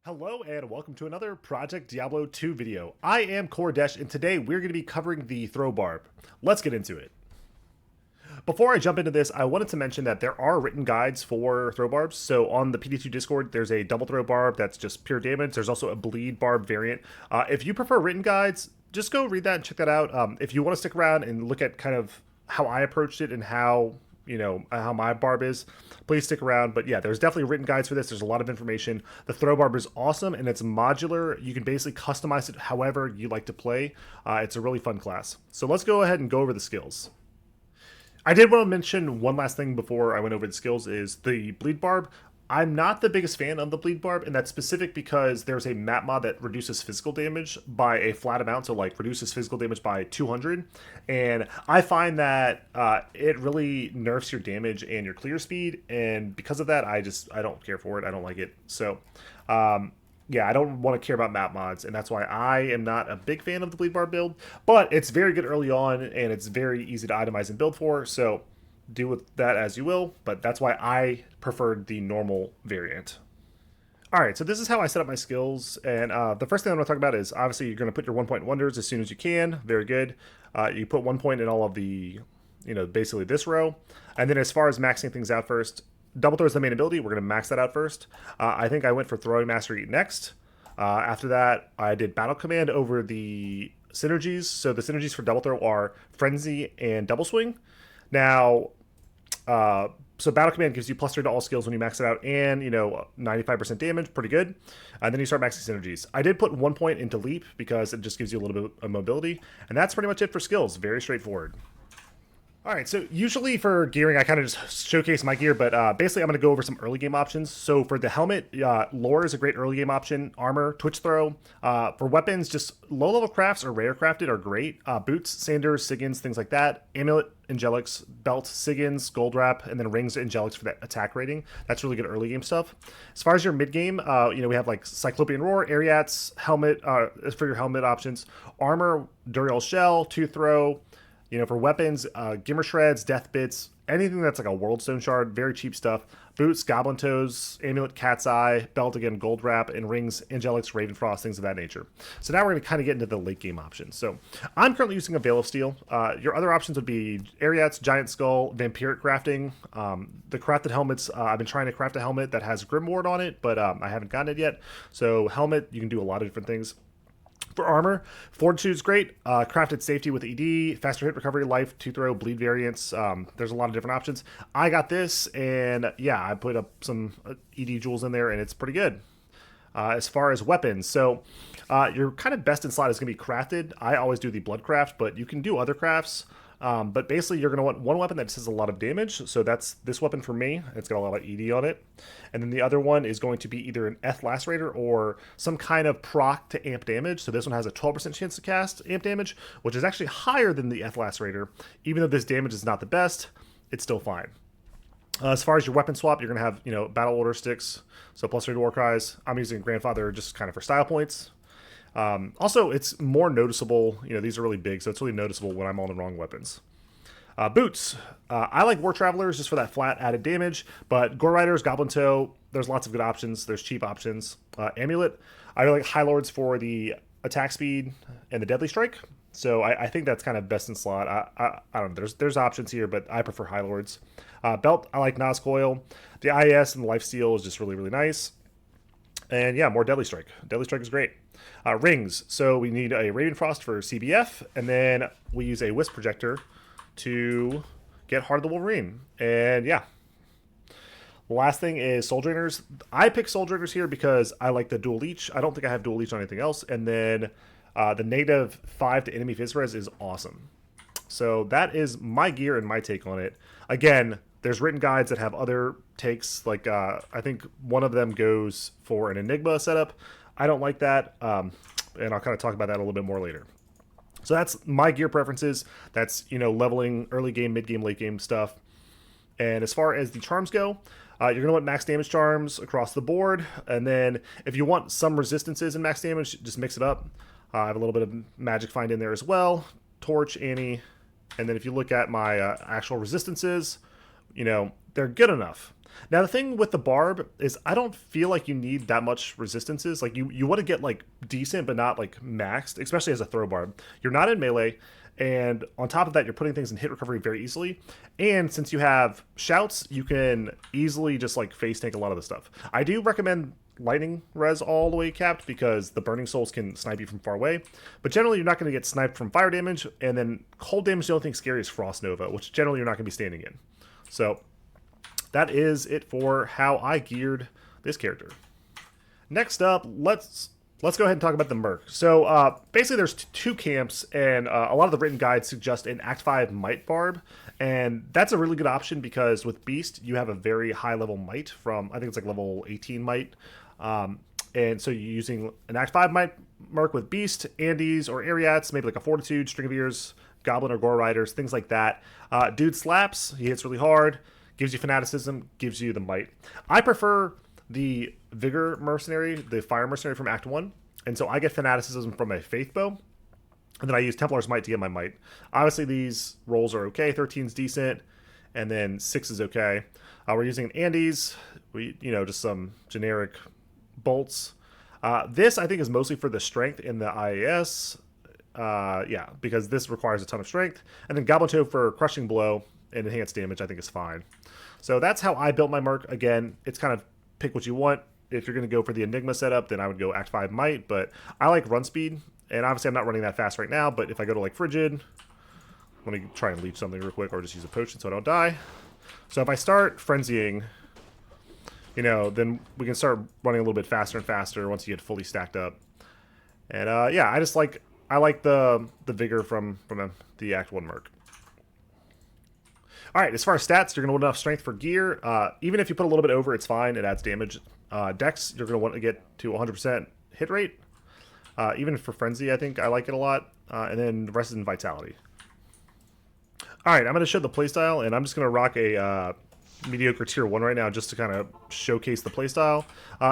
Hello and welcome to another Project Diablo 2 video. I am Kordesh and today we're going to be covering the throw barb. Let's get into it. Before I jump into this, I wanted to mention that there are written guides for throw barbs. So on the PD2 Discord, there's a double throw barb that's just pure damage. There's also a bleed barb variant. If you prefer written guides, just go read that and check that out. If you want to stick around and look at kind of how I approached it and how how my barb is, please stick around. But yeah, there's definitely written guides for this. There's a lot of information. The throw barb is awesome and it's modular. You can basically customize it however you like to play. It's a really fun class. So let's go ahead and go over the skills. I did want to mention one last thing before I went over the skills is the bleed barb. I'm not the biggest fan of the bleed barb, and that's specific because there's a map mod that reduces physical damage by a flat amount, so like reduces physical damage by 200, and I find that it really nerfs your damage and your clear speed, and because of that, I don't care for it. I don't like it. So, yeah, I don't want to care about map mods, and that's why I am not a big fan of the bleed barb build, but it's very good early on, and it's very easy to itemize and build for, so do with that as you will, but that's why I preferred the normal variant. Alright, so this is how I set up my skills, and the first thing I'm going to talk about is obviously you're going to put your 1-point wonders as soon as you can. Very good. You put 1 point in all of the, basically this row. And then as far as maxing things out first, double throw is the main ability. We're going to max that out first. I think I went for throwing mastery next. After that, I did battle command over the synergies. So the synergies for double throw are frenzy and double swing. Now, so battle command gives you +3 to all skills when you max it out, and 95% damage, pretty good. And then you start maxing synergies. I did put 1 point into leap because it just gives you a little bit of mobility, and that's pretty much it for skills. Very straightforward. All right, so usually for gearing, I kind of just showcase my gear, but basically I'm going to go over some early game options. So for the helmet, lore is a great early game option. Armor, twitch throw. For weapons, just low level crafts or rare crafted are great. Boots, sanders, siggins, things like that. Amulet, angelics, belt, siggins, gold wrap, and then rings, angelics for that attack rating. That's really good early game stuff. As far as your mid game, we have like Cyclopean Roar, Ariats, helmet for your helmet options. Armor, Duriel Shell, Tooth Throw. For weapons, Gimmer Shreds, Death Bits, anything that's like a World Stone Shard, very cheap stuff. Boots, Goblin Toes, Amulet, Cat's Eye, Belt, again, Gold Wrap, and Rings, Angelics, Ravenfrost, things of that nature. So now we're going to kind of get into the late game options. So I'm currently using a Veil of Steel. Your other options would be Ariats, Giant Skull, Vampiric Crafting. The crafted helmets, I've been trying to craft a helmet that has Grimward on it, but I haven't gotten it yet. So helmet, you can do a lot of different things. For armor, Fortitude's great. Crafted safety with ED, faster hit recovery, life, two throw, bleed variants. There's a lot of different options. I got this, and yeah, I put up some ED jewels in there, and it's pretty good. As far as weapons, so your kind of best in slot is going to be crafted. I always do the blood craft, but you can do other crafts. But basically, you're going to want one weapon that does a lot of damage. So that's this weapon for me. It's got a lot of ED on it. And then the other one is going to be either an Eth Lacerator or some kind of proc to amp damage. So this one has a 12% chance to cast amp damage, which is actually higher than the Eth Lacerator. Even though this damage is not the best, it's still fine. As far as your weapon swap, you're going to have, battle order sticks. So +3 to war cries. I'm using Grandfather just kind of for style points. Also, it's more noticeable. These are really big, so it's really noticeable when I'm on the wrong weapons. Boots. I like War Travelers just for that flat added damage, but Gore Riders, Goblin Toe, there's lots of good options. There's cheap options. Amulet. I really like High Lords for the attack speed and the Deadly Strike. So I think that's kind of best in slot. I don't know. There's options here, but I prefer High Lords. Belt. I like Nas Coil. The IS and the Lifesteal is just really, really nice. And yeah, more Deadly Strike. Deadly Strike is great. Rings. So we need a Ravenfrost for CBF, and then we use a Wisp Projector to get Heart of the Wolverine. And yeah. The last thing is Soul Drainers. I pick Soul Drainers here because I like the Dual Leech. I don't think I have Dual Leech on anything else. And then the -5 to enemy Phys Res is awesome. So that is my gear and my take on it. Again, there's written guides that have other takes. Like I think one of them goes for an Enigma setup. I don't like that, and I'll kind of talk about that a little bit more later. So that's my gear preferences. That's leveling, early game, mid game, late game stuff. And as far as the charms go, you're going to want max damage charms across the board. And then if you want some resistances in max damage, just mix it up. I have a little bit of magic find in there as well. Torch, Annie. And then if you look at my actual resistances, they're good enough. Now the thing with the Barb is I don't feel like you need that much resistances. Like you want to get like decent but not like maxed, especially as a throw Barb. You're not in melee, and on top of that you're putting things in hit recovery very easily. And since you have shouts, you can easily just like face tank a lot of the stuff. I do recommend lightning res all the way capped because the burning souls can snipe you from far away, but generally you're not going to get sniped from fire damage, and then cold damage, the only thing scary is frost nova, which generally you're not going to be standing in. So that is it for how I geared this character. Next up, let's go ahead and talk about the Merc. So basically there's two camps, and a lot of the written guides suggest an Act 5 Might Barb, and that's a really good option because with Beast you have a very high level Might from, I think it's like level 18 Might. And so you're using an Act 5 Might Merc with Beast, Andes, or Ariats, maybe like a Fortitude, String of Ears, Goblin or Gore Riders, things like that. Dude slaps, he hits really hard, gives you Fanaticism, gives you the Might. I prefer the Vigor Mercenary, the Fire Mercenary from Act 1, and so I get Fanaticism from my Faith Bow, and then I use Templar's Might to get my Might. Obviously these rolls are okay, 13's decent, and then 6 is okay. We're using Andes, just some generic bolts. This I think is mostly for the strength in the IAS, because this requires a ton of strength. And then Goblin Toe for crushing blow and enhanced damage I think is fine. So that's how I built my Merc. Again, it's kind of pick what you want. If you're going to go for the Enigma setup, then I would go Act 5 Might, but I like run speed, and obviously I'm not running that fast right now, but if I go to like Frigid, let me try and leech something real quick, or just use a potion so I don't die. So if I start frenzying, then we can start running a little bit faster and faster once you get fully stacked up. And I like the vigor from the Act 1 Merc. All right, as far as stats, you're going to want enough strength for gear. Even if you put a little bit over, it's fine. It adds damage. Dex, you're going to want to get to 100% hit rate. Even for frenzy, I think I like it a lot. And then the rest is in vitality. All right, I'm going to show the playstyle, and I'm just going to rock a mediocre tier 1 right now just to kind of showcase the playstyle.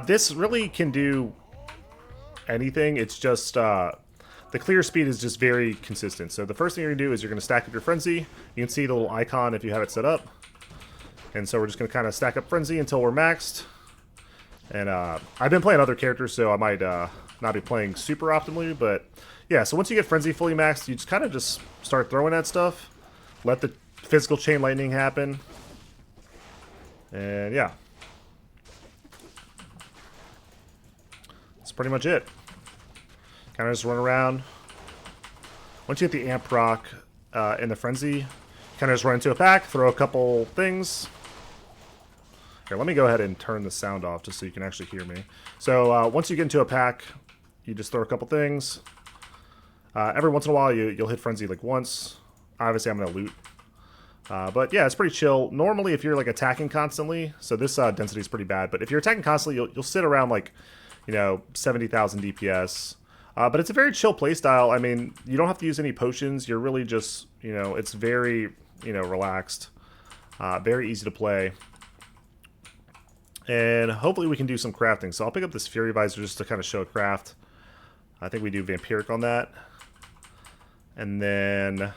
This really can do anything. It's just the clear speed is just very consistent. So the first thing you're going to do is you're going to stack up your frenzy. You can see the little icon if you have it set up. And so we're just going to kind of stack up frenzy until we're maxed. And I've been playing other characters, so I might not be playing super optimally, but yeah, so once you get frenzy fully maxed, you just kind of just start throwing at stuff. Let the physical chain lightning happen. And yeah. That's pretty much it. Kind of just run around. Once you get the amp proc in the frenzy, kind of just run into a pack, throw a couple things. Here, let me go ahead and turn the sound off just so you can actually hear me. So once you get into a pack, you just throw a couple things. Every once in a while, you'll hit frenzy like once. Obviously, I'm going to loot. But yeah, it's pretty chill. Normally, if you're like attacking constantly, so this density is pretty bad, but if you're attacking constantly, you'll sit around like, 70,000 DPS. But it's a very chill playstyle. I mean, you don't have to use any potions. You're really just, it's very, relaxed. Very easy to play. And hopefully we can do some crafting. So I'll pick up this Fury Visor just to kind of show a craft. I think we do Vampiric on that. And then,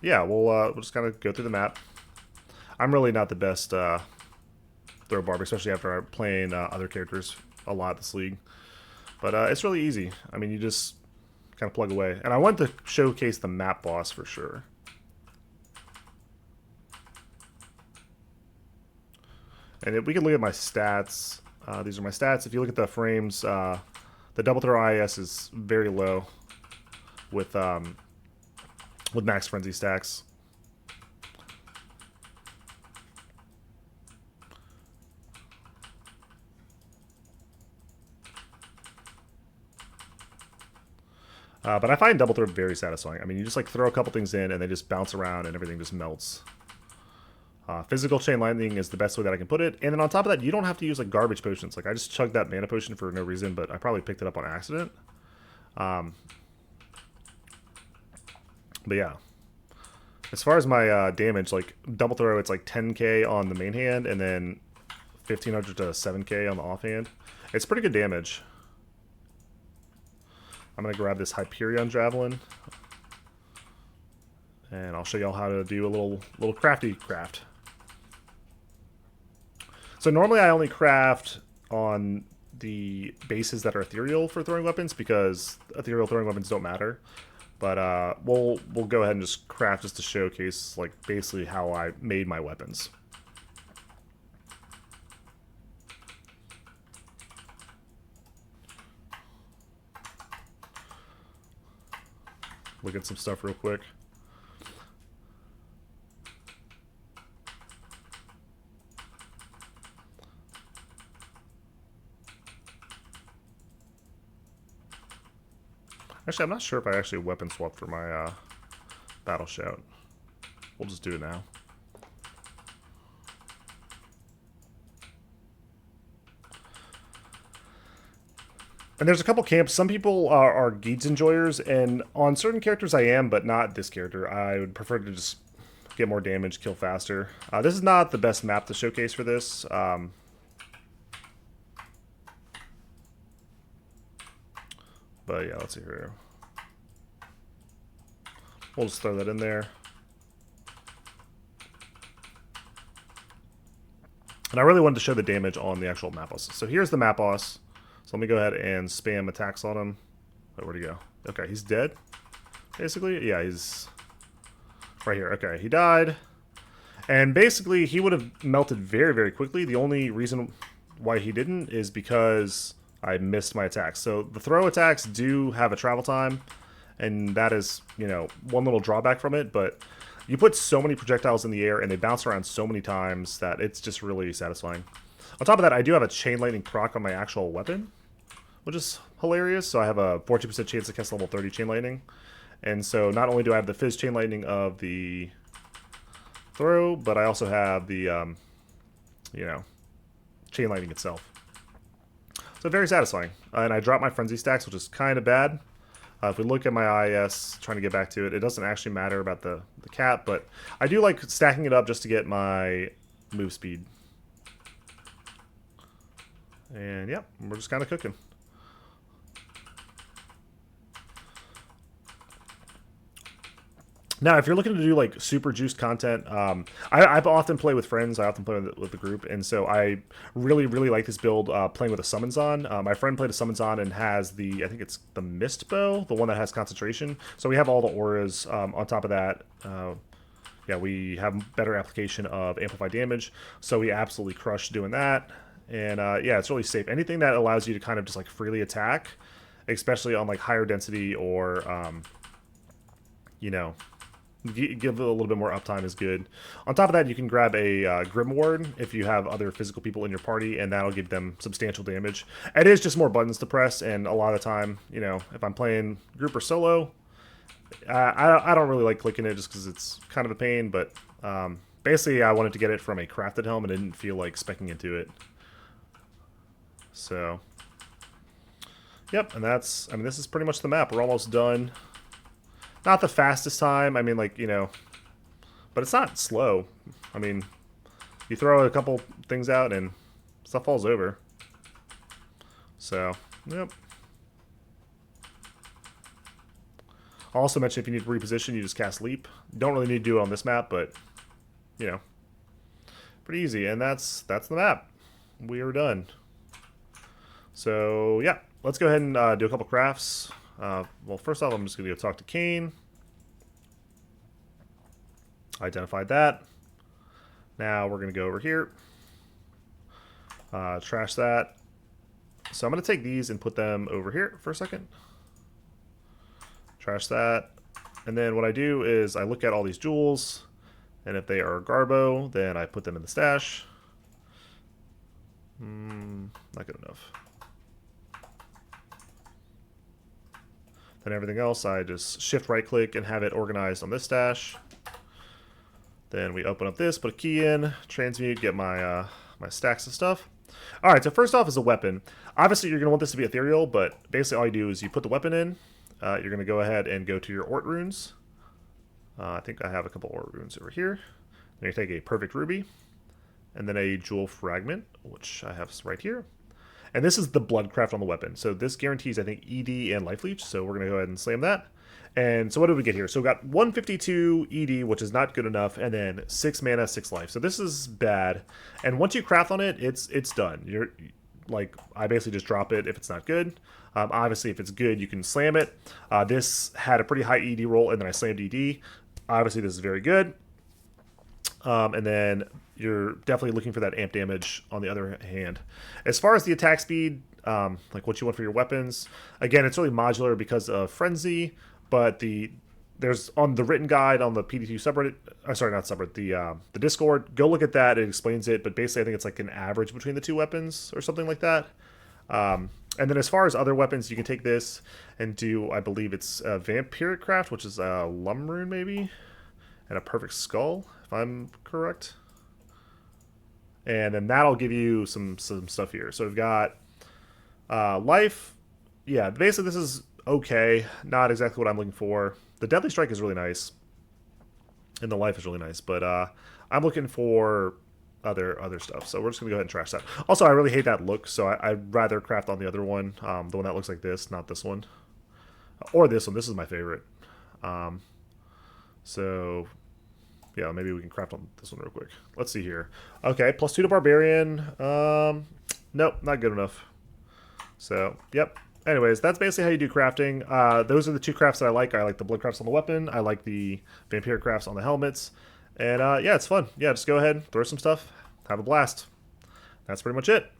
yeah, we'll just kind of go through the map. I'm really not the best throw Barb, especially after playing other characters a lot this league. But it's really easy. I mean, you just kind of plug away. And I want to showcase the map boss for sure. And we can look at my stats. These are my stats. If you look at the frames, the double throw IS is very low with max frenzy stacks. But I find double throw very satisfying. I mean, you just like throw a couple things in and they just bounce around and everything just melts. Physical chain lightning is the best way that I can put it. And then on top of that, you don't have to use like garbage potions. Like I just chugged that mana potion for no reason, but I probably picked it up on accident. But yeah. As far as my damage, like double throw, it's like 10k on the main hand and then 1500 to 7k on the offhand. It's pretty good damage. I'm going to grab this Hyperion Javelin. And I'll show y'all how to do a little crafty craft. So normally I only craft on the bases that are ethereal for throwing weapons because ethereal throwing weapons don't matter. But we'll go ahead and just craft just to showcase like basically how I made my weapons. Look at some stuff real quick. Actually, I'm not sure if I actually weapon swapped for my battle shout. We'll just do it now. And there's a couple camps. Some people are Geeds enjoyers, and on certain characters I am, but not this character. I would prefer to just get more damage, kill faster. This is not the best map to showcase for this. But yeah, let's see here. We'll just throw that in there. And I really wanted to show the damage on the actual map boss. So here's the map boss. So let me go ahead and spam attacks on him. Wait, where'd he go? Okay, he's dead. Basically, yeah, he's right here. Okay, he died. And basically, he would have melted very, very quickly. The only reason why he didn't is because I missed my attacks. So the throw attacks do have a travel time, and that is, you know, one little drawback from it, but you put so many projectiles in the air and they bounce around so many times that it's just really satisfying. On top of that, I do have a chain lightning proc on my actual weapon, which is hilarious. So I have a 40% chance to cast level 30 chain lightning. And so not only do I have the fizz chain lightning of the throw, but I also have the, you know, chain lightning itself. So very satisfying. And I dropped my frenzy stacks, which is kind of bad. If we look at my IS, trying to get back to it, it doesn't actually matter about the cap, but I do like stacking it up just to get my move speed. And yeah, we're just kind of cooking. Now, if you're looking to do like super juiced content, I often play with friends. I often play with the group, and so I really like this build playing with a summons on. My friend played a summons on and has the, I think it's the mist bow, the one that has concentration. So we have all the auras. On top of that, yeah, we have better application of amplified damage. So we absolutely crush doing that. And yeah, it's really safe. Anything that allows you to kind of just like freely attack, especially on like higher density or, you know, give it a little bit more uptime is good. On top of that, you can grab a Grim Ward if you have other physical people in your party, and that'll give them substantial damage. It is just more buttons to press, and a lot of the time, you know, if I'm playing group or solo, I don't really like clicking it just because it's kind of a pain, but basically I wanted to get it from a crafted helm and didn't feel like specking into it. So, yep, and that's, I mean, this is pretty much the map. We're almost done. Not the fastest time, I mean, like, you know, but it's not slow. I mean, you throw a couple things out and stuff falls over. So, yep. I'll also mention if you need to reposition, you just cast Leap. You don't really need to do it on this map, but, you know, pretty easy. And that's the map. We are done. So, yeah, let's go ahead and do a couple crafts. Well, first off, I'm just going to go talk to Kane. Identified that. Now we're going to go over here. Trash that. So I'm going to take these and put them over here for a second. Trash that. And then what I do is I look at all these jewels, and if they are Garbo, then I put them in the stash. Not good enough. Then everything else, I just shift right click and have it organized on this stash. Then we open up this, put a key in, transmute, get my my stacks of stuff. All right, so first off is a weapon. Obviously, you're going to want this to be ethereal, but basically all you do is you put the weapon in. You're going to go ahead and go to your Ort runes. I think I have a couple Ort runes over here. Then you take a perfect ruby, and then a jewel fragment, which I have right here. And this is the blood craft on the weapon. So this guarantees, I think, ED and life leech. So we're going to go ahead and slam that. And so what did we get here? So we got 152 ED, which is not good enough, and then 6 mana, 6 life. So this is bad. And once you craft on it, it's done. You're like, I basically just drop it if it's not good. Obviously, if it's good, you can slam it. This had a pretty high ED roll, and then I slammed ED. Obviously, this is very good. And then you're definitely looking for that amp damage on the other hand. As far as the attack speed, like what you want for your weapons, again, it's really modular because of Frenzy. But there's on the written guide on the PD2 subreddit, sorry, not subreddit, the Discord. Go look at that; it explains it. But basically, I think it's like an average between the two weapons or something like that. And then as far as other weapons, you can take this and do, I believe it's a Vampiric Craft, which is a Lumrune maybe, and a Perfect Skull, if I'm correct. And then that'll give you some stuff here. So we've got life. Yeah, basically this is okay, not exactly what I'm looking for. The Deadly Strike is really nice, and the life is really nice, but I'm looking for other stuff. So we're just gonna go ahead and trash that. Also, I really hate that look, so I'd rather craft on the other one, the one that looks like this, not this one, or this one. This is my favorite. So yeah, maybe we can craft on this one real quick. Let's see here. Okay, +2 to Barbarian. Nope, not good enough. So yep. Anyways, that's basically how you do crafting. Those are the two crafts that I like. I like the blood crafts on the weapon. I like the vampire crafts on the helmets. And yeah, it's fun. Yeah, just go ahead, throw some stuff, have a blast. That's pretty much it.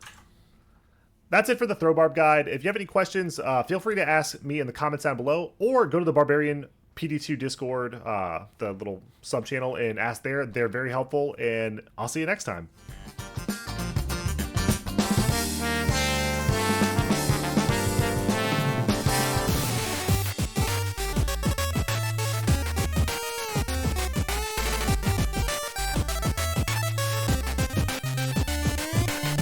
That's it for the Throw Barb guide. If you have any questions, feel free to ask me in the comments down below, or go to the Barbarian PD2 Discord, the little sub channel, and ask there. They're very helpful, and I'll see you next time.